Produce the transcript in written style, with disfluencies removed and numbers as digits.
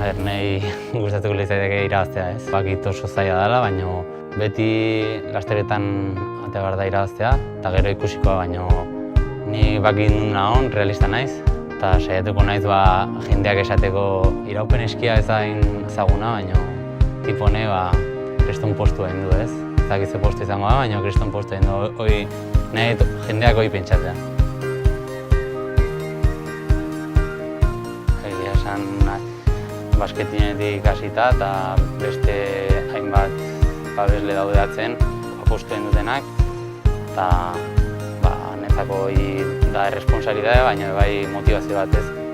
Nei gustatuko litzateke irabaztea, ez? Bakit oso zaila dela, baina beti lasterketan ate behar da irabaztea, eta gero ikusikoa, baina ni bakit nun nahon, realista naiz, eta saiatuko naiz jendeak esateko iraupen eskia ezain ezaguna, baina tipo hone kriston postu egin du, ez? Ez dakit ze postu izango da, baina kriston postu egin du, nahi jendeak hori pentsatzea. Egia esan, basketinetik hasita eta beste hainbat babesle daude atzen apostu egin dutenak, eta netzako da erresponsalidadea, baina bai motivazio bat, ez?